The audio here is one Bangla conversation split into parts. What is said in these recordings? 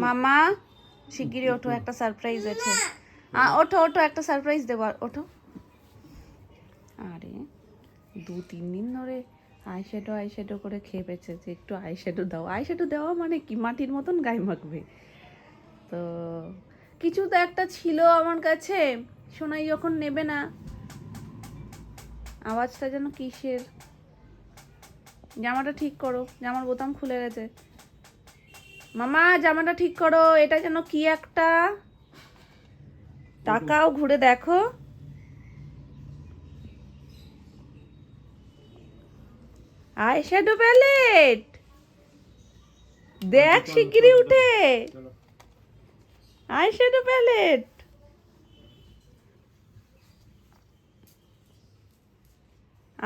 মামা শিগগিরই ওঠো, একটা সারপ্রাইজ আছে। ওঠো ওঠো, একটা সারপ্রাইজ দেবো, ওঠো। আরে 2-3 দিন ধরে আইশ্যাডো করে খেয়ে পেয়েছে যে একটু আইশ্যাডো দাও। আইশ্যাডো দেওয়া মানে কি, মাটির মতন গায়ে মাখবে। তো কিছু তো একটা ছিল আমার কাছে, সোনাই যখন নেবে না। আওয়াজটা যেন কিসের? জামাটা ঠিক করো, জামার বোতাম খুলে গেছে। মামা জামাটা ঠিক করো, এটা যেন কি একটা। তাকাও, ঘুরে দেখো। আইশ্যাডো প্যালেট দেখ শিগগিরই উঠে। Eyeshadow palette.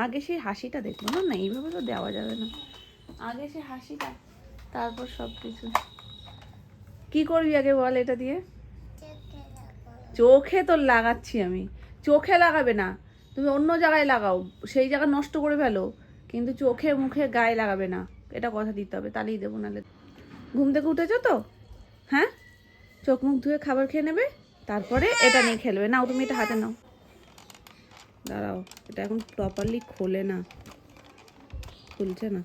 আগে সেই হাসিটা দেখবো না, না এইভাবে তো দেওয়া যাবে না। আগে সে হাসিটা, তারপর সব কিছু। কি করবি আগে বল এটা দিয়ে? চোখে তো লাগাচ্ছি আমি। চোখে লাগাবে না, তুমি অন্য জায়গায় লাগাও, সেই জায়গা নষ্ট করে ফেলো, কিন্তু চোখে মুখে গায়ে লাগাবে না, এটা কথা দিতে হবে, তাহলেই দেবো। নাহলে ঘুম থেকে উঠেছো তো? হ্যাঁ, চোখ মুখ ধুয়ে খাবার খেয়ে নেবে, তারপরে এটা নিয়ে খেলবে। নাও তুমি এটা হাতে নাও। দাঁড়াও, এটা এখন প্রপারলি খোলে না, খুলছে না।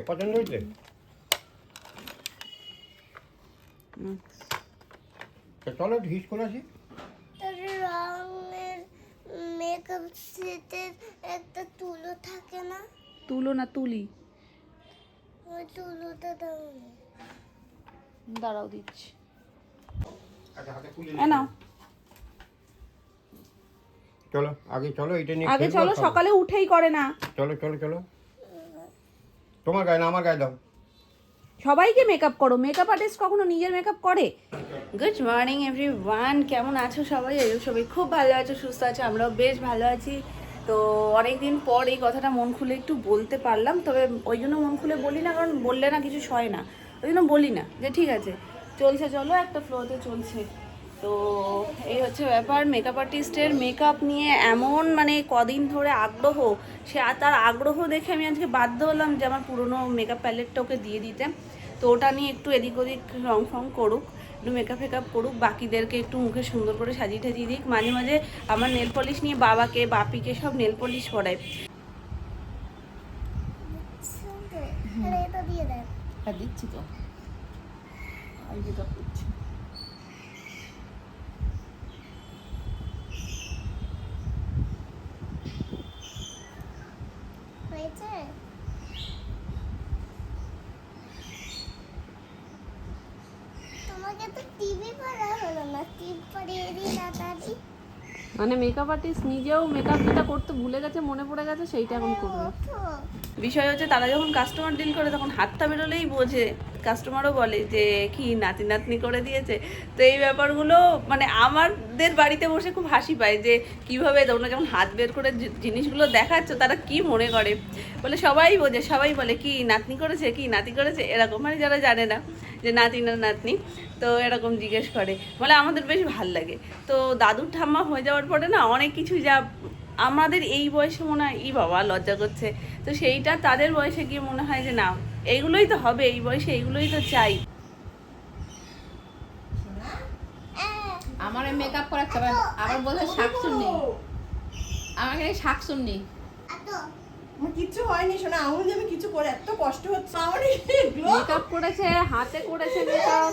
পছন্দ হয়েছে? চলো হিস করে আসি। রঙের মেকআপ সেটের একটা তুলো থাকে না? তুলো না, তুলি। ওই তুলোটা দাও। দাঁড়াও দিচ্ছি। নাও চলো আগে, চলো এটা নিয়ে আগে চলো, সকালে উঠেই করে না। চলো চলো চলো, তোমার গায়ে না আমার গায়ে দাও। সবাইকে মেকআপ করো, মেকআপ আর্টিস্ট কখনো নিজের মেকআপ করে? গুড মর্নিং এভরিওয়ান, কেমন আছো সবাই? সবাই খুব ভালো আছো, সুস্থ আছো, আমরাও বেশ ভালো আছি। তো অনেকদিন পর এই কথাটা মন খুলে একটু বলতে পারলাম, তবে ওই জন্য মন খুলে বলি না, কারণ বললে না কিছু সয় না, ওই জন্য বলি না যে ঠিক আছে চলছে, চলো একটা ফ্লোতে চলছে। তো এই হচ্ছে ব্যাপার, মেকআপ আর্টিস্টের মেকআপ নিয়ে এমন মানে কদিন ধরে আগ্রহ, সে তার আগ্রহ দেখে আমি আজকে বাধ্য হলাম যে আমার পুরনো মেকআপ প্যালেটটা ওকে দিয়ে দিতে। তো ওটা নিয়ে একটু এদিক ওদিক রং ফং করুক, একটু মেকআপ ফেকআপ করুক, বাকিদেরকে একটু মুখে সুন্দর করে সাজিয়ে টাজিয়ে দিক। মাঝে মাঝে আমার নেল পলিশ নিয়ে বাবাকে বাপিকে সব নেল পলিশ করায়। এটা দিয়ে দেন। হ্যাঁ দিচ্ছি তো, করছি। হয়েছে? তোমাকে তো টিভি পড়া হলো না, টিভি পড়িয়ে দিই তাড়াতাড়ি। মানে মেকআপ আর্টিস্ট নিজেও মেকআপ যেটা করতে ভুলে গেছে, মনে পড়ে গেছে, সেইটা এখন করবে। বিষয় হচ্ছে তারা যখন কাস্টমার ডিল করে তখন হাতটা বেরোলেই বোঝে, কাস্টমারও বলে যে কি নাতি নাতনি করে দিয়েছে। তো এই ব্যাপারগুলো মানে আমাদের বাড়িতে বসে খুব হাসি পায় যে কীভাবে তোমরা যখন হাত বের করে জিনিসগুলো দেখাচ্ছ তারা কি মনে করে, বলে সবাই বোঝে, সবাই বলে কি নাতনি করেছে, কি নাতি করেছে, এরকম মানে যারা জানে না যে নাতি না নাতনি, তো এরকম জিজ্ঞেস করে, বলে আমাদের বেশ ভাল লাগে। তো দাদুর ঠাম্মা হয়ে যাওয়ার পরে না অনেক কিছু যা আমাদের এই বয়সে মনে হয় ই বাবা লজ্জা করছে, তো সেইটা তাদের বয়সে গিয়ে মনে হয় যে না এইগুলোই তো হবে, এই বয়সে এইগুলোই তো চাই। আমার মেকআপ করাচ্ছে, আবার বলছে শাকসুন্নি, আমাকে শাকসুন্নি। আমার কিচ্ছু হয়নি শোনা, আঙুল দিয়ে আমি কিছু করে এত কষ্ট হচ্ছে আমার। মেকআপ করেছে, হাতে করেছে মেকআপ।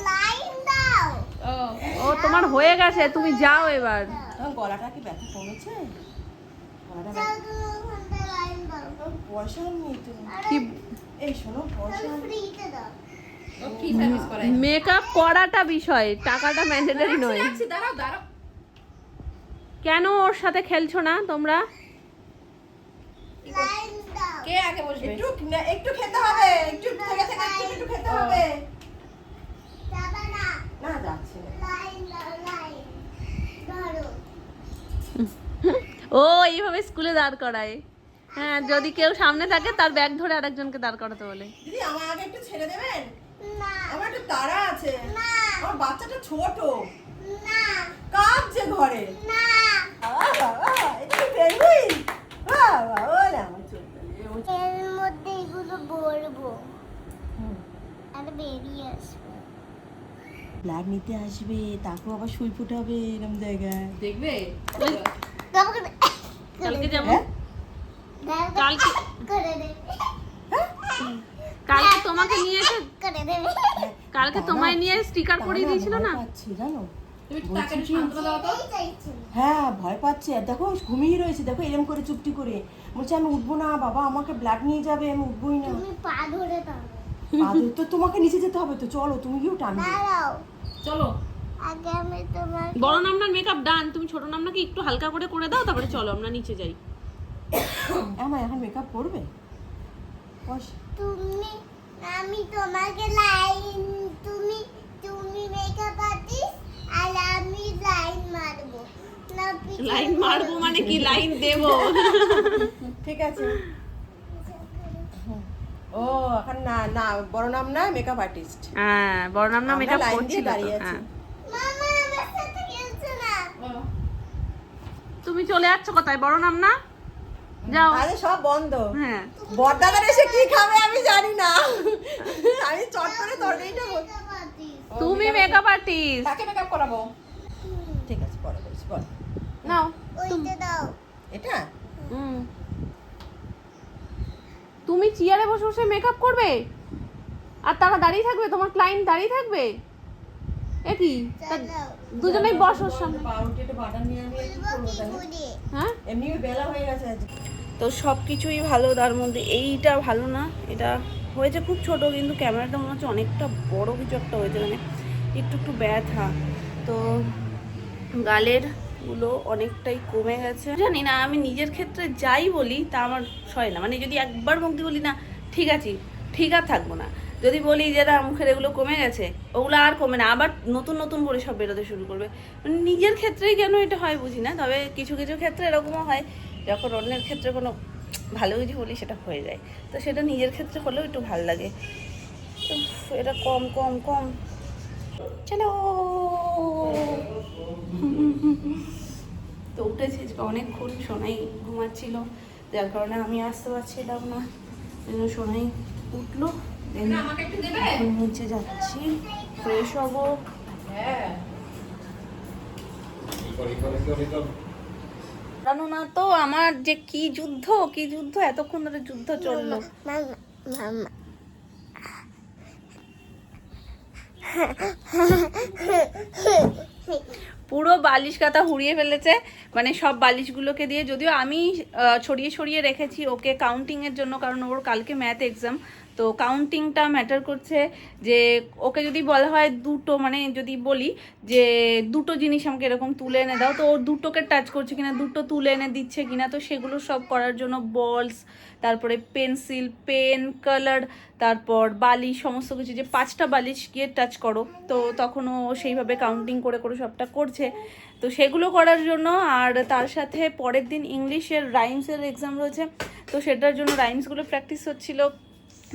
ও তোমার হয়ে গেছে, তুমি যাও এবার। গলাটা কি ব্যথা কমেছে? পয়সা নেই তো। কি এই শোনো, পয়সা মেকআপ করাটা বিষয়, টাকাটা ম্যান্ডেটরি নয়। দাঁড়াও দাঁড়াও, কেন ওর সাথে খেলছো না তোমরা? কে আগে বসবে? একটু খেতে হবে, একটু থেকে থেকে একটু খেতে হবে। না যাচ্ছে ও এইভাবে স্কুলে দাঁড় করায়। হ্যাঁ, যদি কেউ সামনে থাকে তার ব্যাগ ধরে আরেকজনকে দাঁড় করাতে বলে। দিদি আমার আগে একটু ছেড়ে দেবেন? না, আমার একটু তাড়া আছে। না, আমার বাচ্চাটা ছোট, না, কাঁদছে ঘরে। না। এটা কি পেঙ্গুইন? বাবা ওরে আমার ছোটটা। এর মধ্যে এগুলো ভরবো আর বেরিয়ে আসবে। ব্লাড নিতে আসবে, তারপর আবার সুই ফুটাবে এরকম জায়গায়। দেখবে কালকে যাবো। হ্যাঁ? কালকে করে দেবে কালকে তোমাকে নিয়ে এসে করে দেবে কালকে তোমায় নিয়ে স্টিকার করিয়ে দিয়েছিল না? ভয় পাচ্ছে জানো। তুমি একটু তাকে একটু সান্ত্বনা দাও তো। হ্যাঁ ভয় পাচ্ছে, আর দেখো ঘুমিয়ে রয়েছে, দেখো এরম করে চুপটি করে বলছে আমি উঠবো না বাবা, আমাকে ব্লাড নিয়ে যাবে, আমি উঠবোই না। তুমি পা ধরে দাও আদর তো তোমাকে নিচে যেতে হবে তো, চলো তুমি গিয়েও টানবে। দাঁড়াও চলো আগে আমি তোমার বড় নামনার মেকআপ ডান, তুমি ছোট নামনাকে একটু হালকা করে দাও, তারপরে চলো আমরা নিচে যাই। আমার এখন মেকআপ করবে? বস। তুমি আমি তোমাকে লাইন তুমি তুমি মেকআপ আর্টিস্ট আর আমি লাইন মারবো না পিছনে লাইন মারবো মানে কি লাইন দেবো? ঠিক আছে। ও এখন না না বড় নাম না মেকআপ আর্টিস্ট। হ্যাঁ বড় নামনা আমরা মেকআপ লাইন দিয়ে করছিল তো। দাঁড়িয়ে আছি। হ্যাঁ মামা আমার সাথে খেলছো না তুমি চলে যাচ্ছ কোথায়? বড় নামনা যাও। আরে সব বন্ধ। হ্যাঁ বড়দাদার এসে কি খাবে আমি জানি না, আমি চট করে তরকারিটা মেকআপ আর্টিস্ট তুমি মেকআপ আর্টিস্ট। তাকে মেকআপ করাবো। ঠিক আছে পরে বলছি, বল। নাও। ওইটা দাও এটা হুম। তুমি চেয়ারে বসে বসে মেকআপ করবে আর তারা দাঁড়িয়ে থাকবে, তোমার ক্লায়েন্ট দাঁড়িয়ে থাকবে? এ কি তা দাও দুজনেই বস ওর সামনে। পাউরুটি একটা বাটার নিয়ে আমি কি বলবো করবো কি তাহলে? করে হ্যাঁ এমনি বেলা হয়ে গেছে আজকে। তো সব কিছুই ভালো, তার মধ্যে এইটা ভালো না। এটা হয়েছে খুব ছোট, কিন্তু ক্যামেরাটা মনে হচ্ছে অনেকটা বড় কিছু একটা হয়েছে, মানে একটু একটু ব্যথা। তো গালের গুলো অনেকটাই কমে গেছে। জানি না, আমি নিজের ক্ষেত্রে যাই বলি তা আমার সয় না। মানে যদি একবার মুখ দিয়ে বলি না ঠিক আছে, ঠিক আর থাকবো না। যদি বলি যে না মুখের এগুলো কমে গেছে, ওগুলো আর কমে না, আবার নতুন নতুন করে সব বেরোতে শুরু করবে। মানে নিজের ক্ষেত্রেই কেন এটা হয় বুঝি না। তবে কিছু কিছু ক্ষেত্রে এরকমও হয়, যখন অন্যের ক্ষেত্রে কোনো ভালো কিছু বলি সেটা হয়ে যায়, তো সেটা নিজের ক্ষেত্রে হলেও একটু ভালো লাগে। উফ, এটা কম কম কম। চলো তো উঠেছি, অনেকক্ষণ সোনাই ঘুমাচ্ছিল, যার কারণে আমি আসতে পারছিলাম না, সোনাই উঠলো। আমাকে একটু দেবে? এখন নিচে যাচ্ছি, ফ্রেশ হবো। হ্যাঁ জানো না তো আমার যে কি যুদ্ধ এতক্ষণ ধরে যুদ্ধ চললো। মামা মামা পুরো বালিশ কাতা হুড়িয়ে ফেলেছে, মানে সব বালিশগুলোকে দিয়ে। যদিও আমি ছড়িয়ে ছড়িয়ে রেখেছি ওকে কাউন্টিংয়ের জন্য, কারণ ওর কালকে ম্যাথ এক্সাম, তো কাউন্টিংটা ম্যাটার করছে। যে ওকে যদি বলা হয় দুটো, মানে যদি বলি যে দুটো জিনিস আমাকে এরকম তুলে এনে দাও, তো ও দুটোকে টাচ করছে কিনা, দুটো তুলে এনে দিচ্ছে কিনা, তো সেগুলো সব করার জন্য বলস, তারপরে পেন্সিল, পেন, কালার, তারপর বালিশ, সমস্ত কিছু, যে 5টা বালিশ গিয়ে টাচ করো, তো তখনও সেইভাবে কাউন্টিং করে করে সবটা করছে। তো সেগুলো করার জন্য, আর তার সাথে পরের দিন ইংলিশের রাইমসের এক্সাম রয়েছে, তো সেটার জন্য রাইমসগুলো প্র্যাকটিস হচ্ছিল।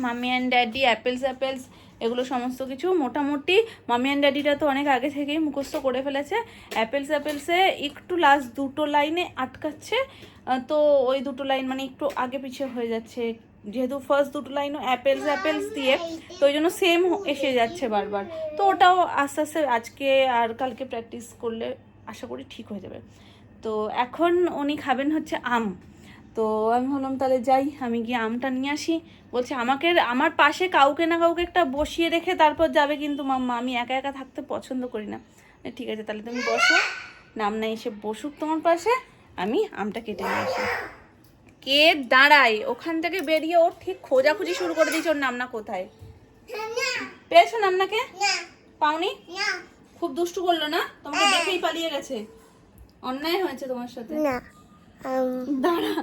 Mummy and daddy, apples apples, এগুলো সমস্ত কিছু মোটামুটি মাম্মি অ্যান্ড ড্যাডিটা তো অনেক আগে থেকেই মুখস্থ করে ফেলেছে। অ্যাপেলস অ্যাপেলসে একটু লাস্ট দুটো লাইনে আটকাচ্ছে, তো ওই দুটো লাইন মানে একটু আগে পিছিয়ে হয়ে যাচ্ছে, যেহেতু ফার্স্ট দুটো লাইনও অ্যাপেলস অ্যাপেলস দিয়ে, তো ওই জন্য সেম এসে যাচ্ছে বারবার। তো ওটাও আস্তে আস্তে আজকে আর কালকে প্র্যাকটিস করলে আশা করি ঠিক হয়ে যাবে। তো এখন উনি খাবেন হচ্ছে আম, তো আমি ভাবলাম তাহলে যাই, আমি গিয়ে আমটা নিয়ে আসি। বলছে আমাকে, আমার পাশে কাউকে না কাউকে একটা বসিয়ে রেখে তারপর যাবে, কিন্তু মাম্মা আমি একা একা থাকতে পছন্দ করি না। ঠিক আছে তাহলে তুমি বসো, নামনা এসে বসুক তোমার পাশে, আমি আমটা কেটে নিয়ে আসি। কে দাঁড়ায় ওখান থেকে বেরিয়ে ওর ঠিক খোঁজাখুঁজি শুরু করে দিয়েছে, ওর নামনা কোথায়। পেয়েছো নামনাকে? পাওনি? খুব দুষ্টু করলো না, তোমাকে দেখেই পালিয়ে গেছে, অন্যায় হয়েছে তোমার সাথে। না দাঁড়া,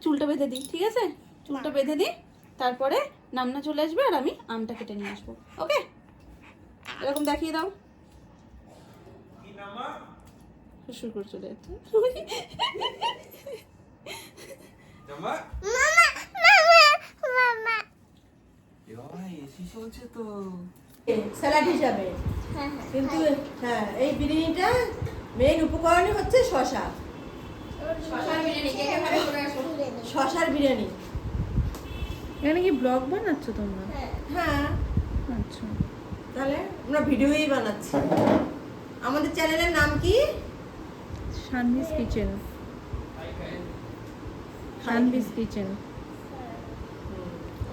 চুলটা বেঁধে দিই, ঠিক আছে চুলটা বেঁধে দিই, তারপরে নামনা চলে আসবে আর আমি আমটা কেটে নিয়ে আসবো। ওকে এরকম দেখিয়ে দাও, শুরু করে চলে যাচ্ছে। মামা মামা মামা স্যালাড হিসাবে, কিন্তু হ্যাঁ এই বিরিয়ানিটা মেইন উপকরণই হচ্ছে শসা, শশার বিরিয়ানি কে কে খাবে করে আসো। শসার বিরিয়ানি। এখানে কি ব্লগ বানাচ্ছ তোমরা? হ্যাঁ আচ্ছা তাহলে আমরা ভিডিওই বানাচ্ছি। আমাদের চ্যানেলের নাম কি? শানভিস কিচেন। শানভিস কিচেন।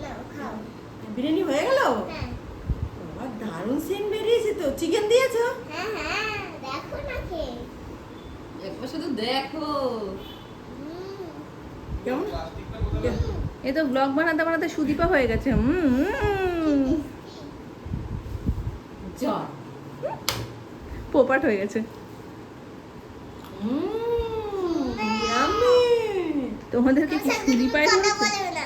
নাও খাও। বিরিয়ানি হয়ে গেল? হ্যাঁ বাবা দারুণ সেন্ট বেরিয়েছে তো। চিকেন দিয়েছো? হ্যাঁ হ্যাঁ দেখো না কে একবার শুধু দেখো। কেমন? এ তো ব্লগ বানাতে বানাতে সুদীপা হয়ে গেছে। জল। পোপাট হয়ে গেছে। ইয়াম্মি। তোমাদেরকে কি সুদীপায় কথা ধরেছে? বলবে না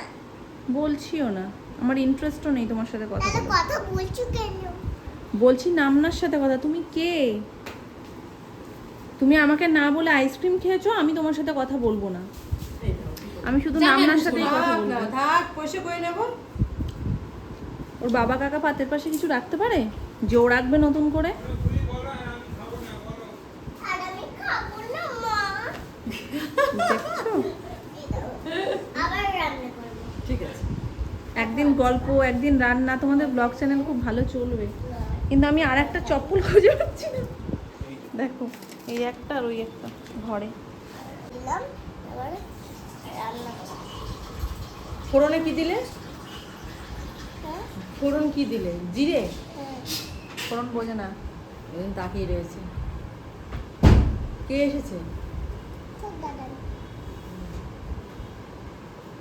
বলছিও না, আমার ইন্টারেস্টও নেই তোমার সাথে কথা তাহলে বলতে। কথা বলছো কেন বলছি নামনার সাথে কথা। তুমি কে? তুমি আমাকে না বলে আইসক্রিম খেয়েছো, আমি তোমার সাথে কথা বলবো না। আমি শুধু নামনার সাথেই কথা থাক বলবো। না, থাক পয়সা করে নেবো। ওর বাবা কাকা পাতের পাশে কিছু রাখতে পারে যে ও রাখবে নতুন করে? আর আমি খাবো না মা দেখছো, আবার রান্না করবো ঠিক আছে। একদিন গল্প একদিন রান্না, তোমাদের ব্লগ চ্যানেল খুব ভালো চলবে। কিন্তু আমি আর একটা চপ্পল খুঁজে পাচ্ছি না। দেখো এই একটা আর ওই একটা ঘরে। দিলাম এবার রান্না করবো ফোড়নে কি দিলে? হ্যাঁ ফোড়ন কি দিলে? জিরে? হ্যাঁ ফোড়ন বোঝে না। এখন তাকিয়ে রয়েছে। কে এসেছে? খুব দাদা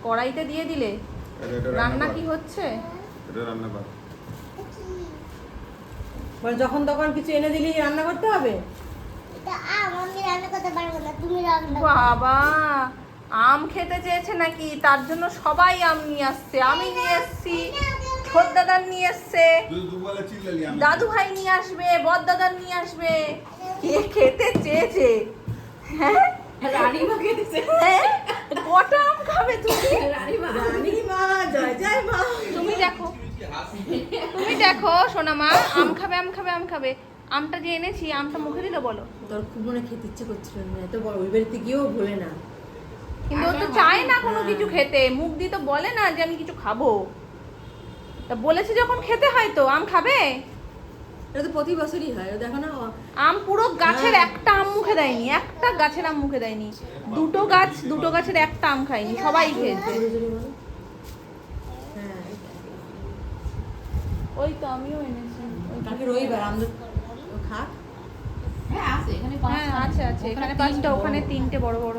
কড়াইতে দিয়ে দিলে। এটা রান্না কি হচ্ছে? এটা রান্না কর। মানে যখন তখন কিছু এনে দিলি রান্না করতে হবে? এটা আমি রান্না করতে পারবো না তুমি রান্না করো। বাবা আম খেতে চেয়েছে নাকি, তার জন্য সবাই আম নিয়ে আসছে। আমি নিয়ে এসছি, ছোট দাদার নিয়ে এসছে, দুবেলা চিল্লালি আমি। দাদু ভাই নিয়ে আসবে, বড় দাদার নিয়ে আসবে। কে খেতে চেয়েছে? হ্যাঁ রানীমা খেতেছে। হ্যাঁ? কটা আম খাবে তুমি? রানীমা জয় জয় মা। তুমি দেখো, তুমি দেখো সোনা মা, আম খাবে আম খাবে আম খাবে। আমটা যে এনেছি, আমটা মুখে দিলে বলো। তোর খুব মনে খেতে ইচ্ছে করছিল না, এত বড় ওই বাড়িতে গিয়েও ভোলে না। কিন্তু ও তো চায় না কোনো কিছু খেতে, মুখ দিয়ে তো বলে না যে আমি কিছু খাবো। তা বলেছে যখন খেতে হয় তো। আম খাবে? এটা তো প্রতি বছরই হয়, ও দেখো না। আম পুরো গাছের একটা আম মুখে দেয়নি, একটা গাছের আম মুখে দেয়নি। দুটো গাছের একটা আম খায়নি, সবাই খেয়েছে। জোরে জোরে বলো। হ্যাঁ ওই তো আমিও এনেছি। কালকে রবিবার আমাদের ও খাক। হ্যাঁ আছে এখানে হ্যাঁ আছে আছে, এখানে ওখানে পাঁচটা, ওখানে তিনটে বড় বড়।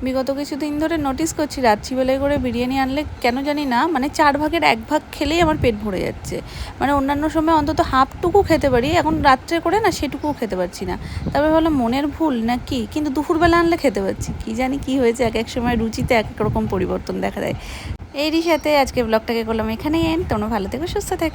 বিগত কিছুদিন ধরে নোটিস করছি রাত্রিবেলায় করে বিরিয়ানি আনলে কেন জানি না, মানে 4 ভাগের 1 ভাগ খেলেই আমার পেট ভরে যাচ্ছে। মানে অন্যান্য সময় অন্তত হাফটুকু খেতে পারি, এখন রাত্রে করে না সেটুকুও খেতে পারছি না। তবে ভাবলাম মনের ভুল না কি, কিন্তু দুপুরবেলা আনলে খেতে পারছি। কি জানি কি হয়েছে, এক এক সময় রুচিতে এক এক রকম পরিবর্তন দেখা দেয়। এরই সাথে আজকে ব্লগটাকে করলাম এখানেই এন্ড। তোমরা ভালো থেকো, সুস্থ থেকো।